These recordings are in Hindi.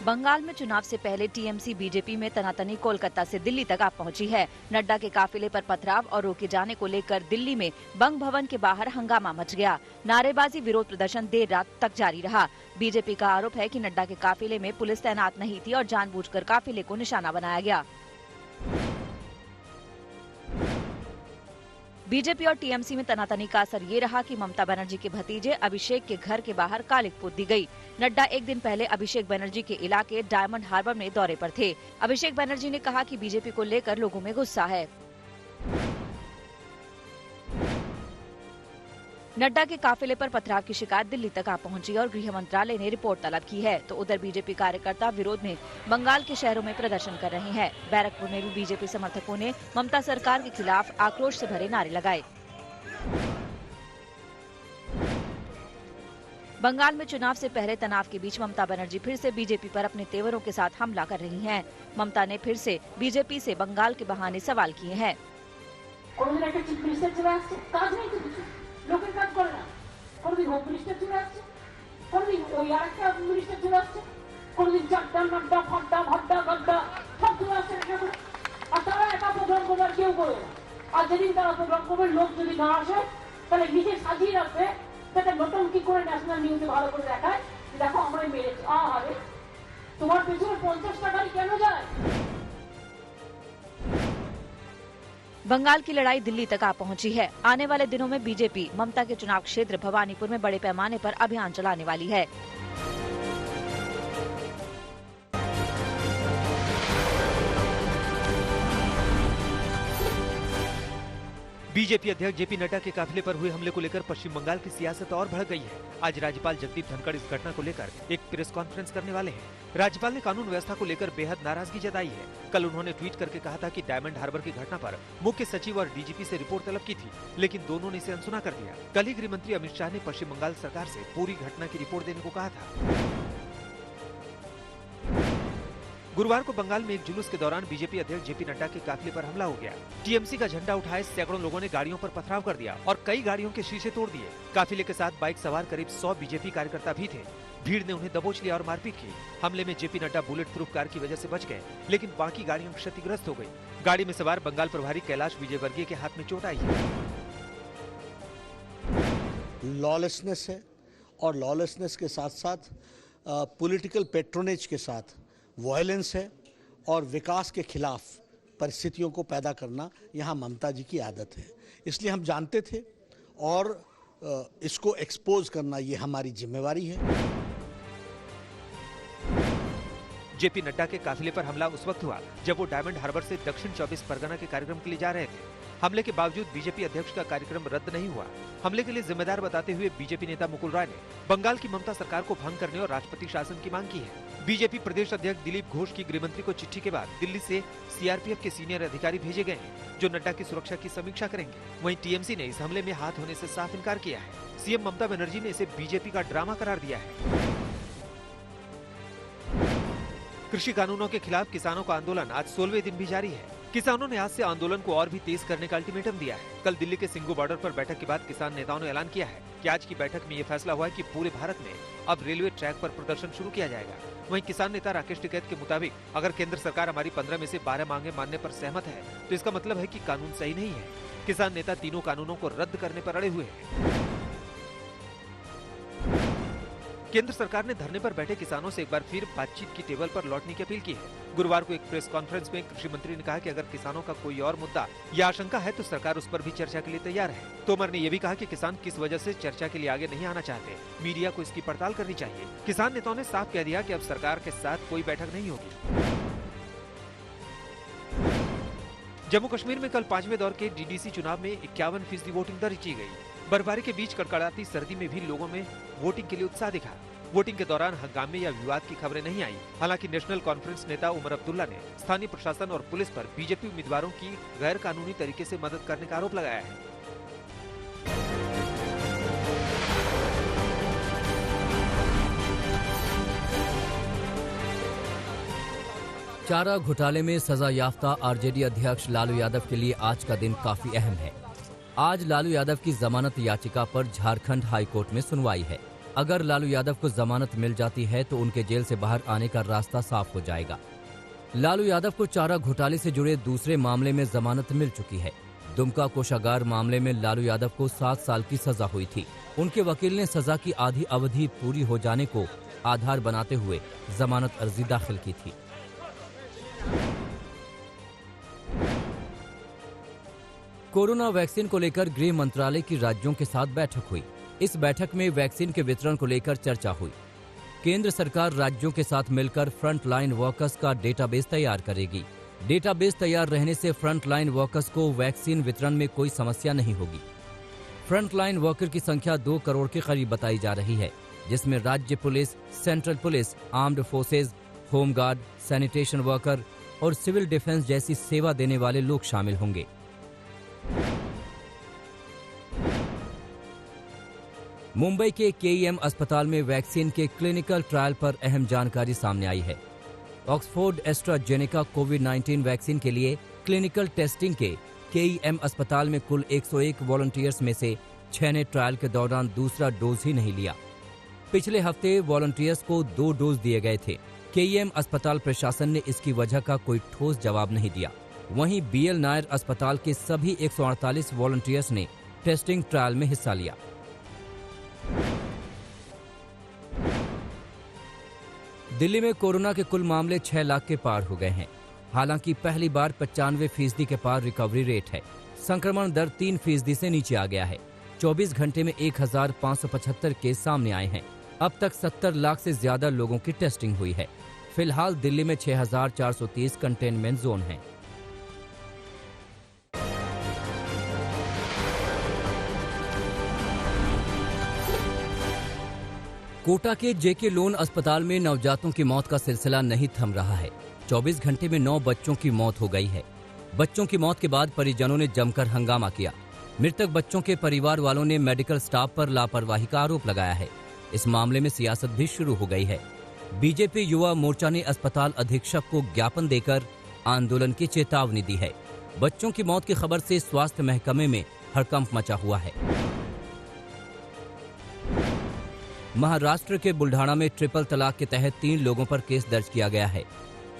बंगाल में चुनाव से पहले टीएमसी बीजेपी में तनातनी कोलकाता से दिल्ली तक आ पहुंची है। नड्डा के काफिले पर पथराव और रोके जाने को लेकर दिल्ली में बंग भवन के बाहर हंगामा मच गया। नारेबाजी विरोध प्रदर्शन देर रात तक जारी रहा। बीजेपी का आरोप है कि नड्डा के काफिले में पुलिस तैनात नहीं थी और जानबूझकर काफिले को निशाना बनाया गया। बीजेपी और टीएमसी में तनातनी का असर ये रहा कि ममता बनर्जी के भतीजे अभिषेक के घर के बाहर कालिख पोत दी गई। नड्डा एक दिन पहले अभिषेक बनर्जी के इलाके डायमंड हार्बर में दौरे पर थे। अभिषेक बनर्जी ने कहा कि बीजेपी को लेकर लोगों में गुस्सा है। नड्डा के काफिले पर पथराव की शिकायत दिल्ली तक आ पहुंची और गृह मंत्रालय ने रिपोर्ट तलब की है। तो उधर बीजेपी कार्यकर्ता विरोध में बंगाल के शहरों में प्रदर्शन कर रहे हैं। बैरकपुर में भी बीजेपी समर्थकों ने ममता सरकार के खिलाफ आक्रोश से भरे नारे लगाए। बंगाल में चुनाव से पहले तनाव के बीच ममता बनर्जी फिर से बीजेपी पर अपने तेवरों के साथ हमला कर रही हैं। ममता ने फिर से बीजेपी से बंगाल के बहाने सवाल किए हैं। লোকের কাজ করে না, কোনদিন হোম মিনিস্টার চলে আসছে, কোনদিন ওই আরেকটা মিনিস্টার চলে আসছে, কোনদিন চারটা নাড্ডা ফাড্ডা ভাড্ডা গাড্ডা সব চলে আসছে এখানে। আর তারা একা প্রোগ্রাম করবে আর কেউ করবে না। আর যেদিন তারা প্রোগ্রাম করবে লোক যদি না আসে তাহলে নিজে সাজিয়ে রাখবে, যাতে নতুনকি করে ন্যাশনাল নিউজে ভালো করে দেখায় দেখো আমরাই মেরেছি। আরে তোমার পেছনে 50টা গাড়ি কেন যায়? बंगाल की लड़ाई दिल्ली तक आ पहुंची है। आने वाले दिनों में बीजेपी ममता के चुनाव क्षेत्र भवानीपुर में बड़े पैमाने पर अभियान चलाने वाली है। बीजेपी अध्यक्ष जेपी नड्डा के काफिले पर हुए हमले को लेकर पश्चिम बंगाल की सियासत और भड़क गई है। आज राज्यपाल जगदीप धनखड़ इस घटना को लेकर एक प्रेस कॉन्फ्रेंस करने वाले हैं। राज्यपाल ने कानून व्यवस्था को लेकर बेहद नाराजगी जताई है। कल उन्होंने ट्वीट करके कहा था कि डायमंड हार्बर की घटना पर मुख्य सचिव और डीजीपी से रिपोर्ट तलब की थी, लेकिन दोनों ने इसे अनसुना कर दिया। कल ही गृह मंत्री अमित शाह ने पश्चिम बंगाल सरकार से पूरी घटना की रिपोर्ट देने को कहा था। गुरुवार को बंगाल में एक जुलूस के दौरान बीजेपी अध्यक्ष जेपी नड्डा के काफिले पर हमला हो गया। टीएमसी का झंडा उठाए सैकड़ों लोगों ने गाड़ियों पर पथराव कर दिया और कई गाड़ियों के शीशे तोड़ दिए। काफिले के साथ बाइक सवार करीब 100 बीजेपी कार्यकर्ता भी थे। भीड़ ने उन्हें दबोच लिया और मारपीट की। हमले में JP Nadda bullet proof car की वजह से बच गए, लेकिन बाकी गाड़ियां क्षतिग्रस्त हो गयी। गाड़ी में सवार बंगाल प्रभारी कैलाश विजयवर्गीय के हाथ में चोट आई है। लॉलेसनेस है और लॉलेसनेस के साथ साथ पॉलिटिकल पेट्रोनेज के साथ वायलेंस है और विकास के खिलाफ परिस्थितियों को पैदा करना यहाँ ममता जी की आदत है। इसलिए हम जानते थे और इसको एक्सपोज करना ये हमारी जिम्मेवारी है। जेपी नड्डा के काफिले पर हमला उस वक्त हुआ जब वो डायमंड हार्बर से दक्षिण 24 परगना के कार्यक्रम के लिए जा रहे थे। हमले के बावजूद बीजेपी अध्यक्ष का कार्यक्रम रद्द नहीं हुआ। हमले के लिए जिम्मेदार बताते हुए बीजेपी नेता मुकुल राय ने बंगाल की ममता सरकार को भंग करने और राष्ट्रपति शासन की मांग की है। बीजेपी प्रदेश अध्यक्ष दिलीप घोष की गृहमंत्री को चिट्ठी के बाद दिल्ली से सीआरपीएफ के सीनियर अधिकारी भेजे गए हैं, जो नड्डा की सुरक्षा की समीक्षा करेंगे। वहीं टीएमसी ने इस हमले में हाथ होने से साफ इनकार किया है। सीएम ममता बनर्जी ने इसे बीजेपी का ड्रामा करार दिया है। कृषि कानूनों के खिलाफ किसानों का आंदोलन आज 16वें दिन भी जारी है। किसानों ने आज से आंदोलन को और भी तेज करने का अल्टीमेटम दिया है। कल दिल्ली के सिंघू बॉर्डर पर बैठक के बाद किसान नेताओं ने ऐलान किया है कि आज की बैठक में ये फैसला हुआ है कि पूरे भारत में अब रेलवे ट्रैक पर प्रदर्शन शुरू किया जाएगा। वहीं किसान नेता राकेश टिकैत के मुताबिक अगर केंद्र सरकार हमारी 15 में से 12 मांगे मानने पर सहमत है तो इसका मतलब है कि कानून सही नहीं है। किसान नेता तीनों कानूनों को रद्द करने पर अड़े हुए हैं। केंद्र सरकार ने धरने पर बैठे किसानों से एक बार फिर बातचीत की टेबल पर लौटने की अपील की है। गुरुवार को एक प्रेस कॉन्फ्रेंस में कृषि मंत्री ने कहा कि अगर किसानों का कोई और मुद्दा या आशंका है तो सरकार उस पर भी चर्चा के लिए तैयार है। तोमर ने यह भी कहा कि किसान किस वजह से चर्चा के लिए आगे नहीं आना चाहते, मीडिया को इसकी पड़ताल करनी चाहिए। किसान नेताओं ने साफ कह दिया कि अब सरकार के साथ कोई बैठक नहीं होगी। जम्मू कश्मीर में कल 5वें दौर के डीडीसी चुनाव में 51% वोटिंग दर्ज की गई। बर्फबारी के बीच कड़कड़ाती सर्दी में भी लोगों में वोटिंग के लिए उत्साह दिखा। वोटिंग के दौरान हंगामे या विवाद की खबरें नहीं आई। हालांकि नेशनल कॉन्फ्रेंस नेता उमर अब्दुल्ला ने स्थानीय प्रशासन और पुलिस पर बीजेपी उम्मीदवारों की गैर कानूनी तरीके से मदद करने का आरोप लगाया है। चारा घोटाले में सजा याफ्ता आरजेडी अध्यक्ष लालू यादव के लिए आज का दिन काफी अहम है। आज लालू यादव की जमानत याचिका पर झारखंड हाईकोर्ट में सुनवाई है। अगर लालू यादव को जमानत मिल जाती है तो उनके जेल से बाहर आने का रास्ता साफ हो जाएगा। लालू यादव को चारा घोटाले से जुड़े दूसरे मामले में जमानत मिल चुकी है। दुमका कोषागार मामले में लालू यादव को 7 साल की सजा हुई थी। उनके वकील ने सजा की आधी अवधि पूरी हो जाने को आधार बनाते हुए जमानत अर्जी दाखिल की थी। कोरोना वैक्सीन को लेकर गृह मंत्रालय की राज्यों के साथ बैठक हुई। इस बैठक में वैक्सीन के वितरण को लेकर चर्चा हुई। केंद्र सरकार राज्यों के साथ मिलकर फ्रंट लाइन वर्कर्स का डेटाबेस तैयार करेगी। डेटाबेस तैयार रहने से फ्रंट लाइन वर्कर्स को वैक्सीन वितरण में कोई समस्या नहीं होगी। फ्रंट लाइन वर्कर की संख्या 2 करोड़ के करीब बताई जा रही है, जिसमें राज्य police, central police, armed forces, home guard, sanitation worker और सिविल डिफेंस जैसी सेवा देने वाले लोग शामिल होंगे। मुंबई के केईएम अस्पताल में वैक्सीन के क्लिनिकल ट्रायल पर अहम जानकारी सामने आई है। ऑक्सफोर्ड एस्ट्राजेनेका कोविड-19 वैक्सीन के लिए क्लिनिकल टेस्टिंग के केईएम अस्पताल में कुल 101 वॉलंटियर्स में से 6 ने ट्रायल के दौरान दूसरा डोज ही नहीं लिया। पिछले हफ्ते वॉलंटियर्स को 2 डोज दिए गए थे। केईएम अस्पताल प्रशासन ने इसकी वजह का कोई ठोस जवाब नहीं दिया। वहीं बीएल नायर अस्पताल के सभी 148 वॉलंटियर्स ने टेस्टिंग ट्रायल में हिस्सा लिया। दिल्ली में कोरोना के कुल मामले 6 लाख के पार हो गए हैं। हालांकि पहली बार 95% के पार रिकवरी रेट है। संक्रमण दर 3% से नीचे आ गया है। 24 घंटे में 1575 केस सामने आए हैं। अब तक 70 लाख से ज्यादा लोगों की टेस्टिंग हुई है। फिलहाल दिल्ली में 6430 कंटेनमेंट जोन हैं। कोटा के जेके लोन अस्पताल में नवजातों की मौत का सिलसिला नहीं थम रहा है। 24 घंटे में 9 बच्चों की मौत हो गई है। बच्चों की मौत के बाद परिजनों ने जमकर हंगामा किया। मृतक बच्चों के परिवार वालों ने मेडिकल स्टाफ पर लापरवाही का आरोप लगाया है। इस मामले में सियासत भी शुरू हो गई है। बीजेपी युवा मोर्चा ने अस्पताल अधीक्षक को ज्ञापन देकर आंदोलन की चेतावनी दी है। बच्चों की मौत की खबर से स्वास्थ्य महकमे में हड़कंप मचा हुआ है। महाराष्ट्र के बुल्ढाना में ट्रिपल तलाक के तहत 3 लोगों पर केस दर्ज किया गया है।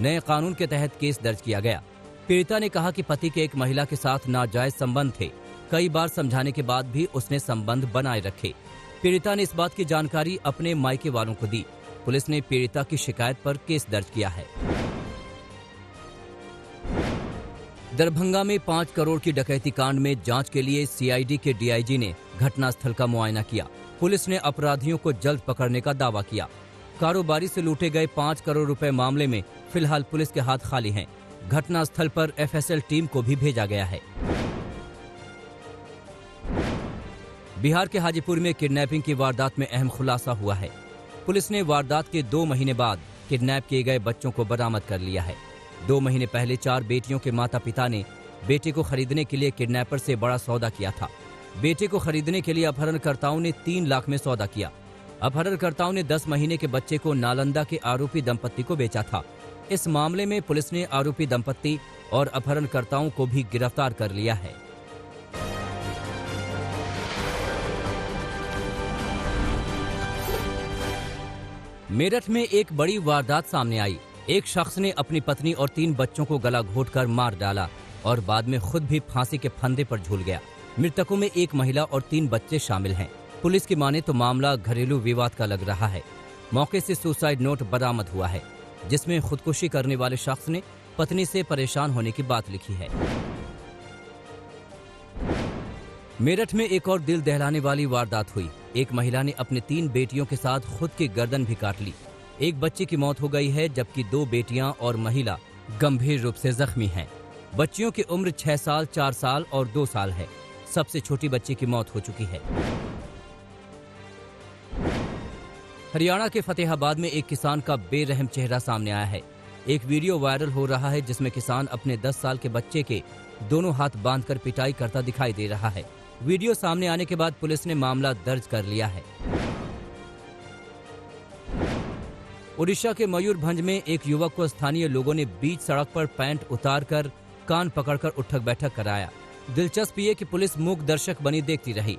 नए कानून के तहत केस दर्ज किया गया। पीड़िता ने कहा कि पति के एक महिला के साथ नाजायज संबंध थे। कई बार समझाने के बाद भी उसने संबंध बनाए रखे। पीड़िता ने इस बात की जानकारी अपने मायके वालों को दी। पुलिस ने पीड़िता की शिकायत पर केस दर्ज किया है। दरभंगा में 5 करोड़ की डकैती कांड में जांच के लिए सीआईडी के डीआईजी ने घटनास्थल का मुआयना किया। पुलिस ने अपराधियों को जल्द पकड़ने का दावा किया। कारोबारी से लूटे गए 5 करोड़ रुपए मामले में फिलहाल पुलिस के हाथ खाली हैं। घटनास्थल पर एफएसएल टीम को भी भेजा गया है। बिहार के हाजीपुर में किडनैपिंग की वारदात में अहम खुलासा हुआ है। पुलिस ने वारदात के 2 महीने बाद किडनैप किए गए बच्चों को बरामद कर लिया है। 2 महीने पहले 4 बेटियों के माता पिता ने बेटे को खरीदने के लिए किडनैपर से बड़ा सौदा किया था। बेटे को खरीदने के लिए अपहरणकर्ताओं ने 3 लाख में सौदा किया। अपहरणकर्ताओं ने 10 महीने के बच्चे को नालंदा के आरोपी दंपत्ति को बेचा था। इस मामले में पुलिस ने आरोपी दंपत्ति और अपहरणकर्ताओं को भी गिरफ्तार कर लिया है। मेरठ में एक बड़ी वारदात सामने आई। एक शख्स ने अपनी पत्नी और 3 बच्चों को गला घोंटकर मार डाला और बाद में खुद भी फांसी के फंदे पर झूल गया। मृतकों में 1 महिला और 3 बच्चे शामिल हैं। पुलिस की माने तो मामला घरेलू विवाद का लग रहा है। मौके से सुसाइड नोट बरामद हुआ है, जिसमें खुदकुशी करने वाले शख्स ने पत्नी से परेशान होने की बात लिखी है। मेरठ में एक और दिल दहलाने वाली वारदात हुई। एक महिला ने अपनी 3 बेटियों के साथ खुद की गर्दन भी काट ली। एक बच्चे की मौत हो गई है, जबकि 2 बेटियां और महिला गंभीर रूप से जख्मी हैं। बच्चियों की उम्र 6 साल, 4 साल और 2 साल है। सबसे छोटी बच्ची की मौत हो चुकी है। हरियाणा के फतेहाबाद में एक किसान का बेरहम चेहरा सामने आया है। एक वीडियो वायरल हो रहा है, जिसमें किसान अपने 10 साल के बच्चे के दोनों हाथ बांधकर पिटाई करता दिखाई दे रहा है। वीडियो सामने आने के बाद पुलिस ने मामला दर्ज कर लिया है। ओडिशा के मयूरभंज में एक युवक को स्थानीय लोगों ने बीच सड़क पर पैंट उतारकर कान पकड़कर उठक बैठक कराया। दिलचस्प ये कि पुलिस मूक दर्शक बनी देखती रही।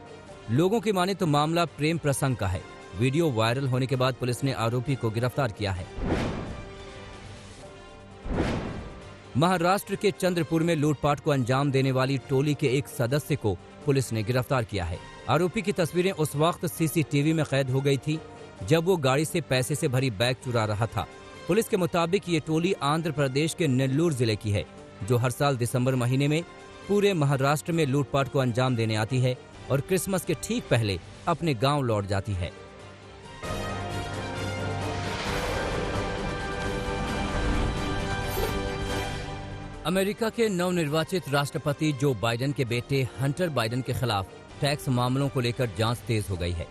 लोगों की माने तो मामला प्रेम प्रसंग का है। वीडियो वायरल होने के बाद पुलिस ने आरोपी को गिरफ्तार किया है। महाराष्ट्र के चंद्रपुर में लूटपाट को अंजाम देने वाली टोली के एक सदस्य को पुलिस ने गिरफ्तार किया है। आरोपी की तस्वीरें उस वक्त सीसीटीवी में कैद हो गई थी जब वो गाड़ी से पैसे से भरी बैग चुरा रहा था। पुलिस के मुताबिक ये टोली आंध्र प्रदेश के नेल्लूर जिले की है, जो हर साल दिसंबर महीने में पूरे महाराष्ट्र में लूटपाट को अंजाम देने आती है और क्रिसमस के ठीक पहले अपने गांव लौट जाती है। अमेरिका के नवनिर्वाचित राष्ट्रपति जो बाइडेन के बेटे हंटर बाइडेन के खिलाफ टैक्स मामलों को लेकर जांच तेज हो गई है।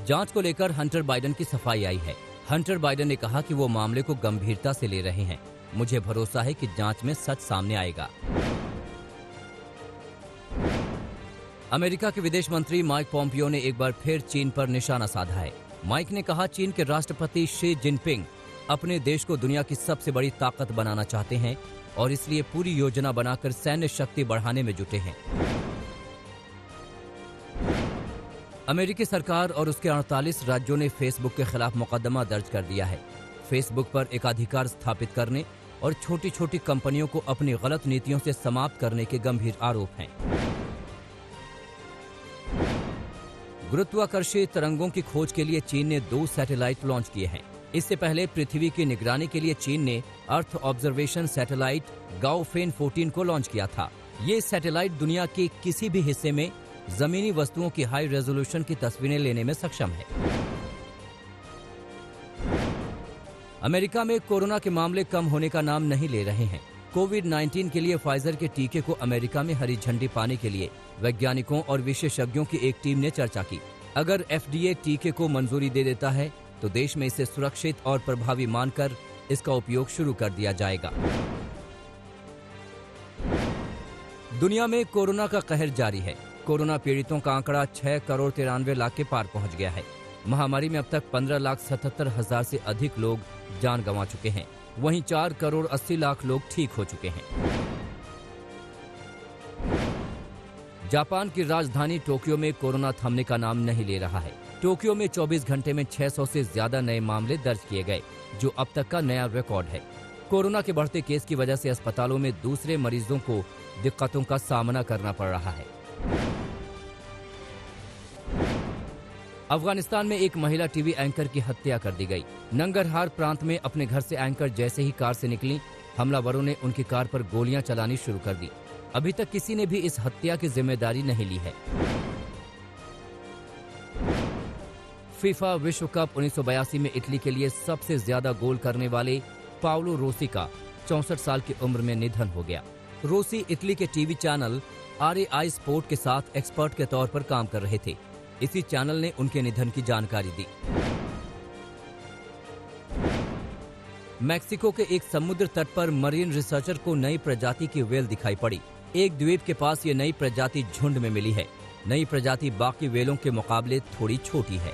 जांच को लेकर हंटर बाइडेन की सफाई आई है। हंटर बाइडेन ने कहा कि वो मामले को गंभीरता से ले रहे हैं। मुझे भरोसा है कि जांच में सच सामने आएगा। अमेरिका के विदेश मंत्री माइक पोम्पियो ने एक बार फिर चीन पर निशाना साधा है। माइक ने कहा, चीन के राष्ट्रपति शी जिनपिंग अपने देश को दुनिया की सबसे बड़ी ताकत बनाना चाहते हैं और इसलिए पूरी योजना बनाकर सैन्य शक्ति बढ़ाने में जुटे हैं। अमेरिकी सरकार और उसके 48 राज्यों ने फेसबुक के खिलाफ मुकदमा दर्ज कर दिया है। फेसबुक पर एकाधिकार स्थापित करने और छोटी छोटी कंपनियों को अपनी गलत नीतियों से समाप्त करने के गंभीर आरोप हैं। गुरुत्वाकर्षी तरंगों की खोज के लिए चीन ने 2 सैटेलाइट लॉन्च किए हैं। इससे पहले पृथ्वी की निगरानी के लिए चीन ने अर्थ ऑब्जर्वेशन सैटेलाइट गाओफेन 14 को लॉन्च किया था। ये सैटेलाइट दुनिया के किसी भी हिस्से में जमीनी वस्तुओं की हाई रेजोल्यूशन की तस्वीरें लेने में सक्षम है। अमेरिका में कोरोना के मामले कम होने का नाम नहीं ले रहे हैं। कोविड-19 के लिए फाइजर के टीके को अमेरिका में हरी झंडी पाने के लिए वैज्ञानिकों और विशेषज्ञों की एक टीम ने चर्चा की। अगर FDA टीके को मंजूरी दे देता है तो देश में इसे सुरक्षित और प्रभावी मानकर इसका उपयोग शुरू कर दिया जाएगा। दुनिया में कोरोना का कहर जारी है। कोरोना पीड़ितों का आंकड़ा 6 करोड़ 93 लाख के पार पहुंच गया है। महामारी में अब तक 15,77,000 से अधिक लोग जान गंवा चुके हैं। वहीं 4 करोड़ 80 लाख लोग ठीक हो चुके हैं। जापान की राजधानी टोक्यो में कोरोना थमने का नाम नहीं ले रहा है। टोक्यो में 24 घंटे में 600 से ज्यादा नए मामले दर्ज किए गए, जो अब तक का नया रिकॉर्ड है। कोरोना के बढ़ते केस की वजह से अस्पतालों में दूसरे मरीजों को दिक्कतों का सामना करना पड़ रहा है। अफगानिस्तान में एक महिला टीवी एंकर की हत्या कर दी गई। नंगरहार प्रांत में अपने घर से एंकर जैसे ही कार से निकली, हमलावरों ने उनकी कार पर गोलियां चलानी शुरू कर दी। अभी तक किसी ने भी इस हत्या की जिम्मेदारी नहीं ली है। फीफा विश्व कप 1982 में इटली के लिए सबसे ज्यादा गोल करने वाले पाओलो रोसी का 64 साल की उम्र में निधन हो गया। रोसी इटली के टीवी चैनल RAI स्पोर्ट के साथ एक्सपर्ट के तौर पर काम कर रहे थे। इसी चैनल ने उनके निधन की जानकारी दी। मैक्सिको के एक समुद्र तट पर मरीन रिसर्चर को नई प्रजाति की व्हेल दिखाई पड़ी। एक द्वीप के पास ये नई प्रजाति झुंड में मिली है। नई प्रजाति बाकी व्हेलों के मुकाबले थोड़ी छोटी है।